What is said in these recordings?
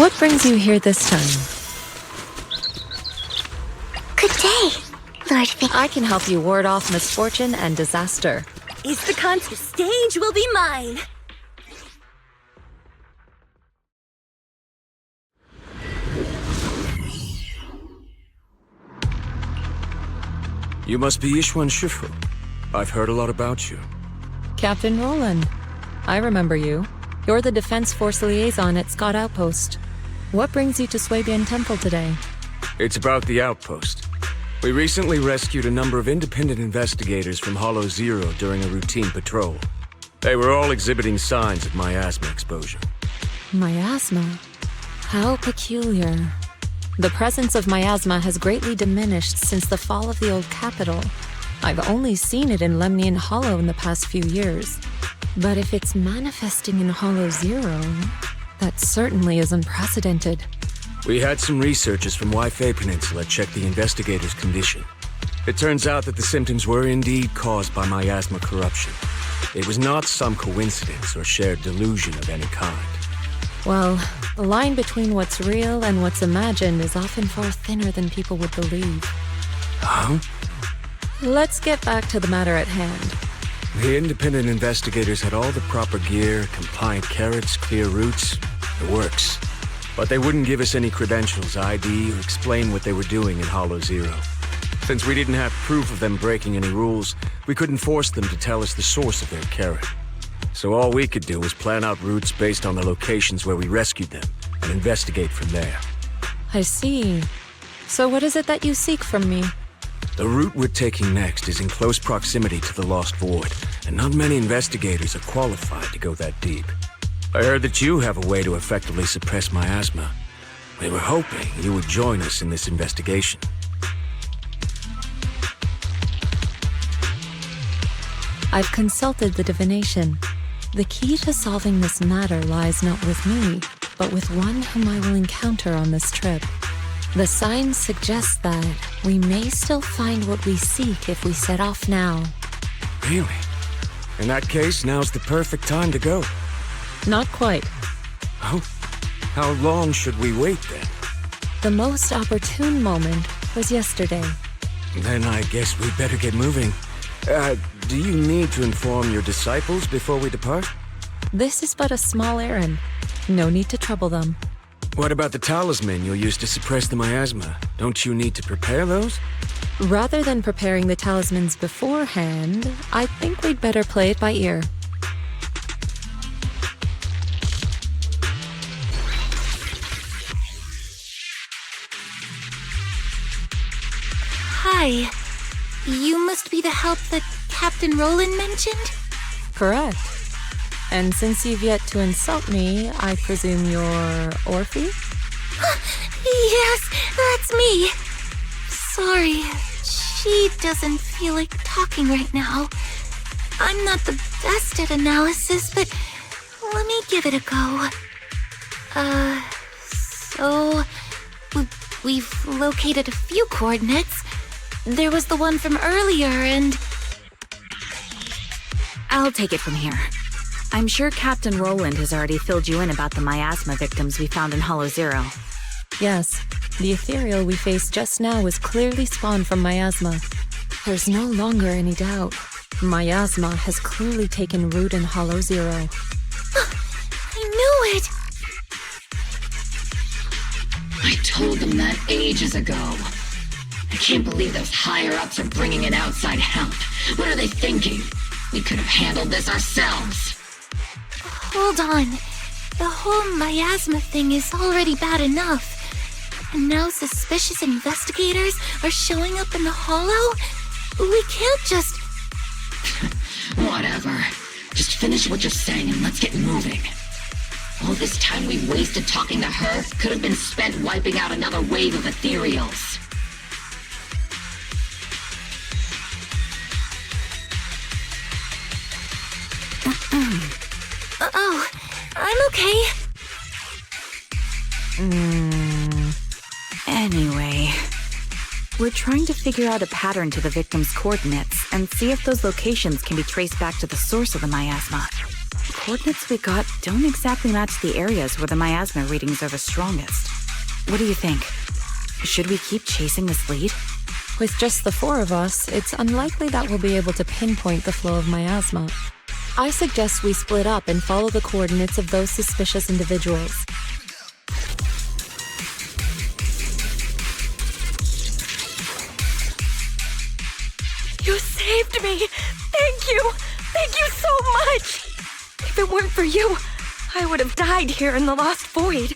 What brings you here this time? Good day, Lord Vic. I can help you ward off misfortune and disaster. Is the contest stage will be mine. You must be Yixuan Shifu. I've heard a lot about you. Captain Roland. I remember you. You're the Defense Force liaison at Scott Outpost. What brings you to Swabian Temple today? It's about the outpost. We recently rescued a number of independent investigators from Hollow Zero during a routine patrol. They were all exhibiting signs of miasma exposure. Miasma? How peculiar. The presence of miasma has greatly diminished since the fall of the old capital. I've only seen it in Lemnian Hollow in the past few years. But if it's manifesting in Hollow Zero, that certainly is unprecedented. We had some researchers from Waifei Peninsula check the investigators' condition. It turns out that the symptoms were indeed caused by miasma corruption. It was not some coincidence or shared delusion of any kind. Well, the line between what's real and what's imagined is often far thinner than people would believe. Huh? Let's get back to the matter at hand. The independent investigators had all the proper gear, compliant carrots, clear routes, the works. But they wouldn't give us any credentials, ID, or explain what they were doing in Hollow Zero. Since we didn't have proof of them breaking any rules, we couldn't force them to tell us the source of their carrot. So all we could do was plan out routes based on the locations where we rescued them, and investigate from there. I see. So what is it that you seek from me? The route we're taking next is in close proximity to the Lost Void, and not many investigators are qualified to go that deep. I heard that you have a way to effectively suppress miasma. We were hoping you would join us in this investigation. I've consulted the divination. The key to solving this matter lies not with me, but with one whom I will encounter on this trip. The signs suggest that we may still find what we seek if we set off now. Really? In that case, now's the perfect time to go. Not quite. Oh? How long should we wait then? The most opportune moment was yesterday. Then I guess we better get moving. Do you need to inform your disciples before we depart? This is but a small errand. No need to trouble them. What about the talisman you'll use to suppress the miasma? Don't you need to prepare those? Rather than preparing the talismans beforehand, I think we'd better play it by ear. Hi. You must be the help that Captain Roland mentioned? Correct. And since you've yet to insult me, I presume you're Orphe? Yes, that's me. Sorry, she doesn't feel like talking right now. I'm not the best at analysis, but let me give it a go. So we've located a few coordinates. There was the one from earlier, and... I'll take it from here. I'm sure Captain Roland has already filled you in about the miasma victims we found in Hollow Zero. Yes, the Ethereal we faced just now was clearly spawned from miasma. There's no longer any doubt. Miasma has clearly taken root in Hollow Zero. I knew it! I told them that ages ago. I can't believe those higher-ups are bringing in outside help. What are they thinking? We could have handled this ourselves. Hold on. The whole miasma thing is already bad enough. And now suspicious investigators are showing up in the hollow? We can't just... Whatever. Just finish what you're saying and let's get moving. All this time we wasted talking to her could have been spent wiping out another wave of Ethereals. Oh, I'm okay. Anyway, we're trying to figure out a pattern to the victim's coordinates and see if those locations can be traced back to the source of the miasma. coordinates we got don't exactly match the areas where the miasma readings are the strongest. What do you think? Should we keep chasing this lead? With just the 4 of us, it's unlikely that we'll be able to pinpoint the flow of miasma. I suggest we split up and follow the coordinates of those suspicious individuals. You saved me! Thank you! Thank you so much! If it weren't for you, I would have died here in the Lost Void.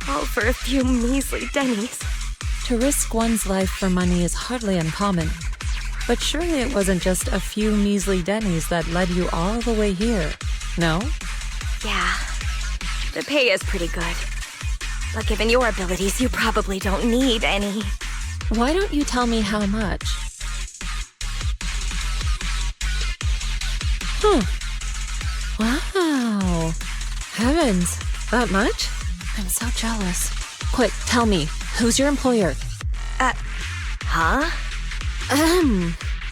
All for a few measly dennies. To risk one's life for money is hardly uncommon. But surely it wasn't just a few measly dennies that led you all the way here, no? Yeah, the pay is pretty good. But given your abilities, you probably don't need any. Why don't you tell me how much? Wow. Heavens, that much? I'm so jealous. Quick, tell me, who's your employer? Huh?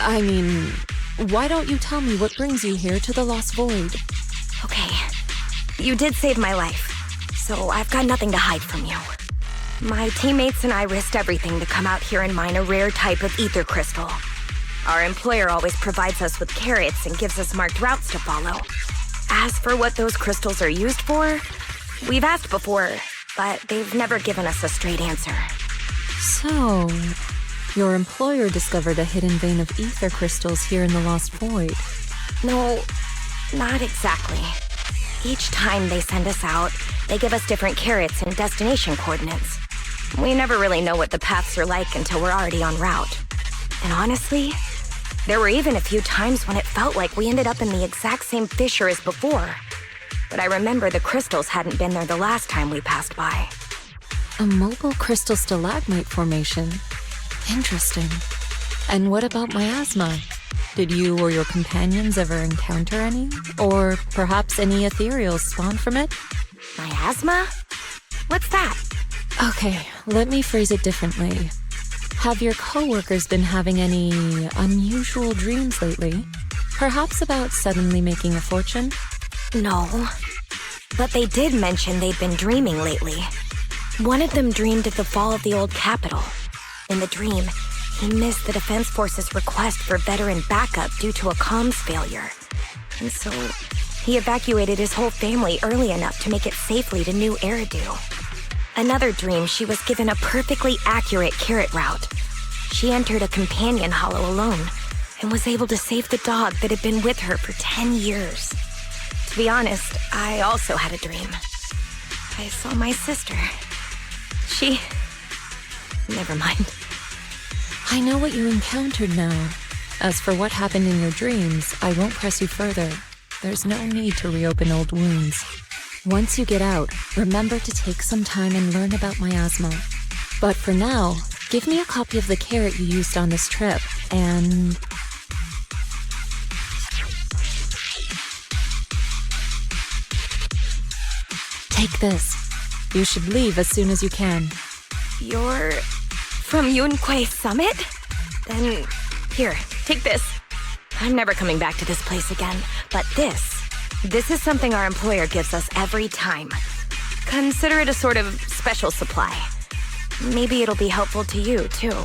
I mean, why don't you tell me what brings you here to the Lost Void? Okay, you did save my life, so I've got nothing to hide from you. My teammates and I risked everything to come out here and mine a rare type of ether crystal. Our employer always provides us with carrots and gives us marked routes to follow. As for what those crystals are used for, we've asked before, but they've never given us a straight answer. So, your employer discovered a hidden vein of ether crystals here in the Lost Void. No, not exactly. Each time they send us out, they give us different carrots and destination coordinates. We never really know what the paths are like until we're already en route. And honestly, there were even a few times when it felt like we ended up in the exact same fissure as before. But I remember the crystals hadn't been there the last time we passed by. A mobile crystal stalagmite formation. Interesting. And what about miasma? Did you or your companions ever encounter any? Or perhaps any ethereals spawn from it? Miasma? What's that? Okay, let me phrase it differently. Have your coworkers been having any unusual dreams lately? Perhaps about suddenly making a fortune? No. But they did mention they'd been dreaming lately. One of them dreamed of the fall of the old capital. In the dream, he missed the Defense Force's request for veteran backup due to a comms failure. And so, he evacuated his whole family early enough to make it safely to New Eridu. Another dream, she was given a perfectly accurate carrot route. She entered a companion hollow alone and was able to save the dog that had been with her for 10 years. To be honest, I also had a dream. I saw my sister. Never mind. I know what you encountered now. As for what happened in your dreams, I won't press you further. There's no need to reopen old wounds. Once you get out, remember to take some time and learn about miasma. But for now, give me a copy of the carrot you used on this trip, and... Take this. You should leave as soon as you can. You're from Yunquei Summit? Then, here, take this. I'm never coming back to this place again, but this is something our employer gives us every time. Consider it a sort of special supply. Maybe it'll be helpful to you, too.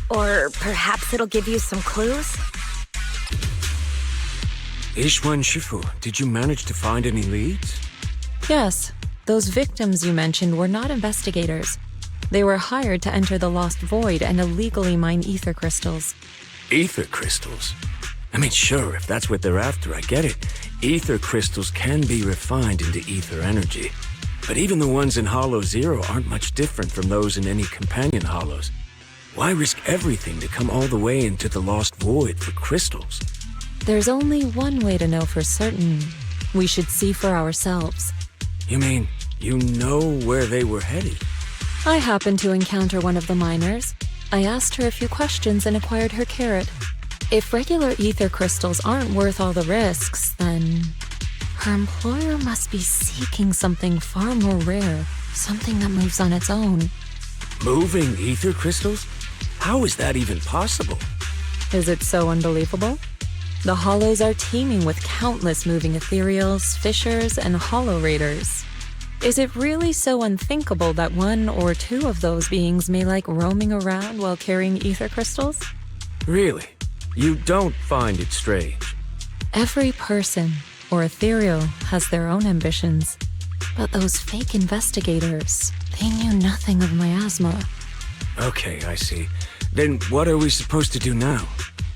Or perhaps it'll give you some clues? Yixuan Shifu, did you manage to find any leads? Yes, those victims you mentioned were not investigators. They were hired to enter the Lost Void and illegally mine ether crystals. Ether crystals? I mean, sure, if that's what they're after, I get it. Ether crystals can be refined into ether energy. But even the ones in Hollow Zero aren't much different from those in any companion hollows. Why risk everything to come all the way into the Lost Void for crystals? There's only one way to know for certain. We should see for ourselves. You mean, you know where they were headed? I happened to encounter one of the miners. I asked her a few questions and acquired her carrot. If regular ether crystals aren't worth all the risks, then her employer must be seeking something far more rare, something that moves on its own. Moving ether crystals? How is that even possible? Is it so unbelievable? The hollows are teeming with countless moving ethereals, fissures, and hollow raiders. Is it really so unthinkable that one or two of those beings may like roaming around while carrying ether crystals? Really? You don't find it strange? Every person, or ethereal, has their own ambitions. But those fake investigators, they knew nothing of miasma. Okay, I see. Then what are we supposed to do now?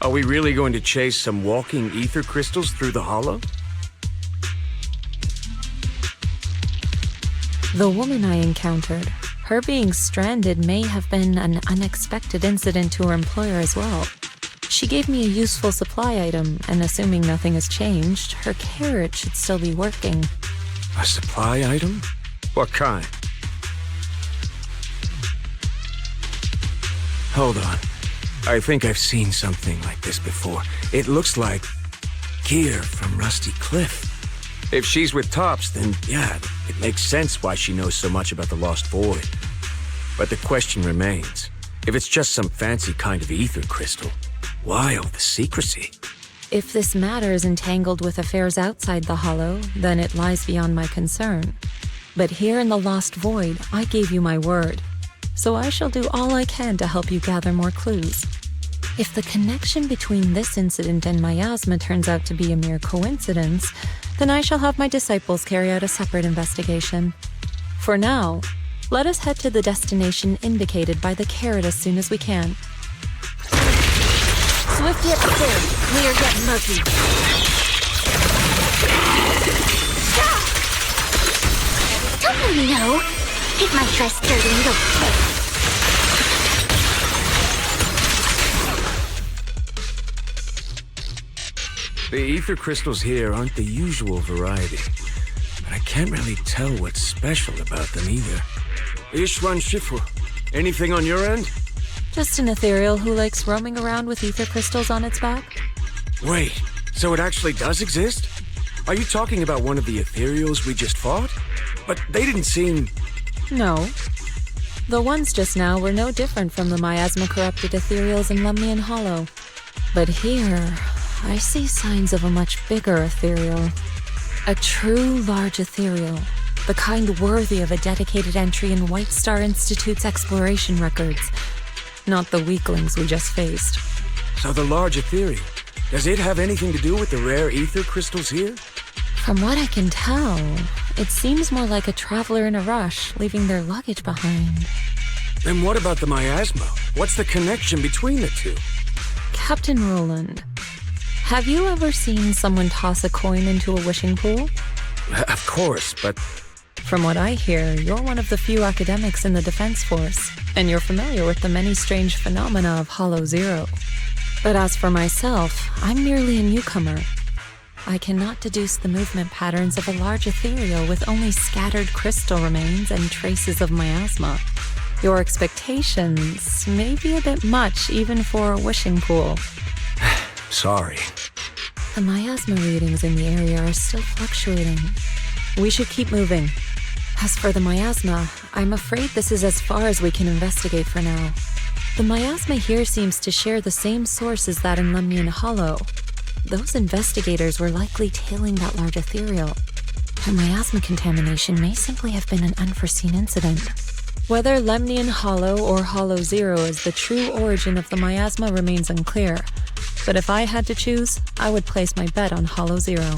Are we really going to chase some walking ether crystals through the hollow? The woman I encountered, her being stranded may have been an unexpected incident to her employer as well. She gave me a useful supply item, and assuming nothing has changed, her carrot should still be working. A supply item? What kind? Hold on. I think I've seen something like this before. It looks like gear from Rusty Cliff. If she's with Tops, then yeah, it makes sense why she knows so much about the Lost Void. But the question remains, if it's just some fancy kind of ether crystal, why all the secrecy? If this matter is entangled with affairs outside the hollow, then it lies beyond my concern. But here in the Lost Void, I gave you my word. So I shall do all I can to help you gather more clues. If the connection between this incident and miasma turns out to be a mere coincidence, then I shall have my disciples carry out a separate investigation. For now, let us head to the destination indicated by the carrot as soon as we can. Swift yet still, we are getting murky. Don't let me know. Hit my dress dirty and go play. The ether crystals here aren't the usual variety, but I can't really tell what's special about them either. Yixuan Shifu, anything on your end? Just an ethereal who likes roaming around with ether crystals on its back. Wait, so it actually does exist? Are you talking about one of the ethereals we just fought? But they didn't seem... No. The ones just now were no different from the miasma-corrupted ethereals in Lemnian Hollow. But here, I see signs of a much bigger ethereal. A true large ethereal, the kind worthy of a dedicated entry in White Star Institute's exploration records. Not the weaklings we just faced. So the large ethereal, does it have anything to do with the rare ether crystals here? From what I can tell, it seems more like a traveler in a rush, leaving their luggage behind. Then what about the miasma? What's the connection between the two? Captain Roland, have you ever seen someone toss a coin into a wishing pool? Of course, but... From what I hear, you're one of the few academics in the Defense Force, and you're familiar with the many strange phenomena of Hollow Zero. But as for myself, I'm merely a newcomer. I cannot deduce the movement patterns of a large ethereal with only scattered crystal remains and traces of miasma. Your expectations may be a bit much even for a wishing pool. Sorry. The miasma readings in the area are still fluctuating. We should keep moving. As for the miasma, I'm afraid this is as far as we can investigate for now. The miasma here seems to share the same source as that in Lemnian Hollow. Those investigators were likely tailing that large ethereal. The miasma contamination may simply have been an unforeseen incident. Whether Lemnian Hollow or Hollow Zero is the true origin of the miasma remains unclear, but if I had to choose, I would place my bet on Hollow Zero.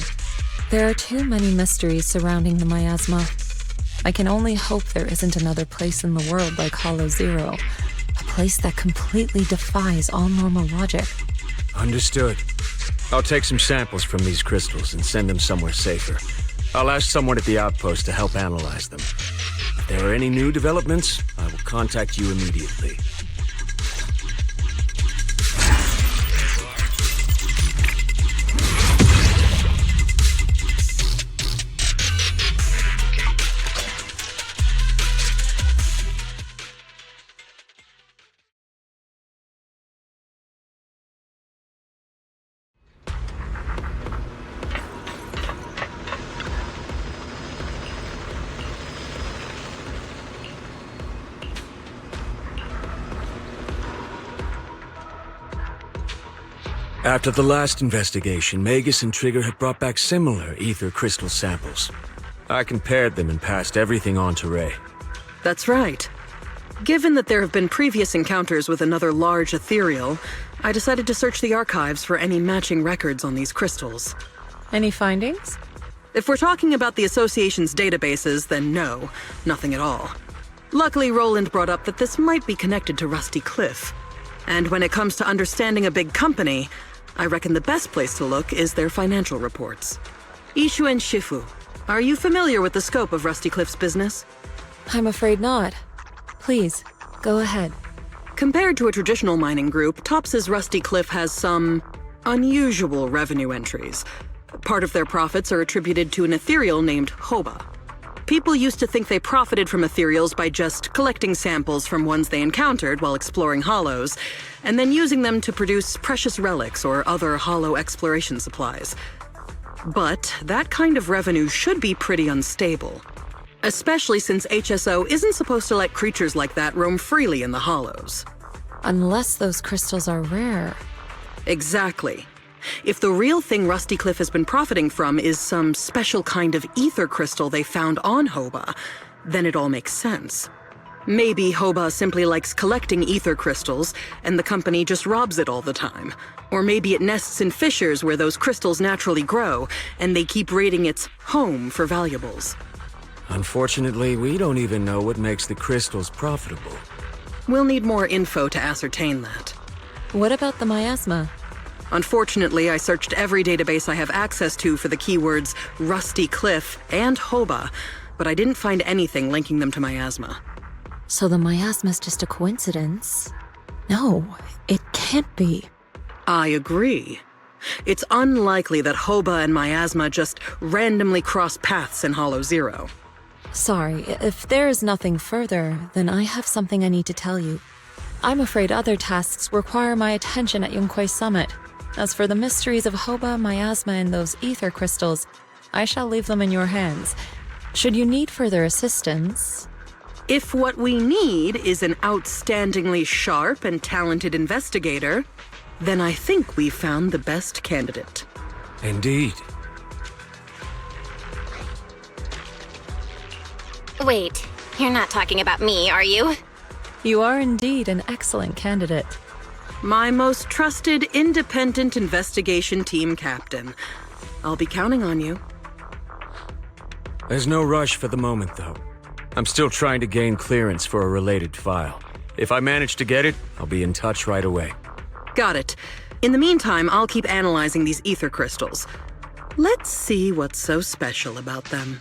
There are too many mysteries surrounding the miasma. I can only hope there isn't another place in the world like Hollow Zero, a place that completely defies all normal logic. Understood. I'll take some samples from these crystals and send them somewhere safer. I'll ask someone at the outpost to help analyze them. If there are any new developments, I will contact you immediately. After the last investigation, Magus and Trigger had brought back similar ether crystal samples. I compared them and passed everything on to Ray. That's right. Given that there have been previous encounters with another large Ethereal, I decided to search the archives for any matching records on these crystals. Any findings? If we're talking about the Association's databases, then no, nothing at all. Luckily, Roland brought up that this might be connected to Rusty Cliff. And when it comes to understanding a big company, I reckon the best place to look is their financial reports. Yixuan Shifu, are you familiar with the scope of Rusty Cliff's business? I'm afraid not. Please, go ahead. Compared to a traditional mining group, Tops's Rusty Cliff has some unusual revenue entries. Part of their profits are attributed to an Ethereal named Hoba. People used to think they profited from Ethereals by just collecting samples from ones they encountered while exploring hollows, and then using them to produce precious relics or other hollow exploration supplies. But that kind of revenue should be pretty unstable. Especially since HSO isn't supposed to let creatures like that roam freely in the hollows. Unless those crystals are rare. Exactly. If the real thing Rusty Cliff has been profiting from is some special kind of ether crystal they found on Hoba, then it all makes sense. Maybe Hoba simply likes collecting ether crystals, and the company just robs it all the time. Or maybe it nests in fissures where those crystals naturally grow, and they keep raiding its home for valuables. Unfortunately, we don't even know what makes the crystals profitable. We'll need more info to ascertain that. What about the miasma? Unfortunately, I searched every database I have access to for the keywords Rusty Cliff and Hoba, but I didn't find anything linking them to miasma. So the miasma's just a coincidence? No, it can't be. I agree. It's unlikely that Hoba and miasma just randomly cross paths in Hollow Zero. Sorry, if there is nothing further, then I have something I need to tell you. I'm afraid other tasks require my attention at Yunquei Summit. As for the mysteries of Hoba, miasma, and those ether crystals, I shall leave them in your hands. Should you need further assistance... If what we need is an outstandingly sharp and talented investigator, then I think we've found the best candidate. Indeed. Wait, you're not talking about me, are you? You are indeed an excellent candidate. My most trusted independent investigation team captain. I'll be counting on you. There's no rush for the moment, though. I'm still trying to gain clearance for a related file. If I manage to get it, I'll be in touch right away. Got it. In the meantime, I'll keep analyzing these ether crystals. Let's see what's so special about them.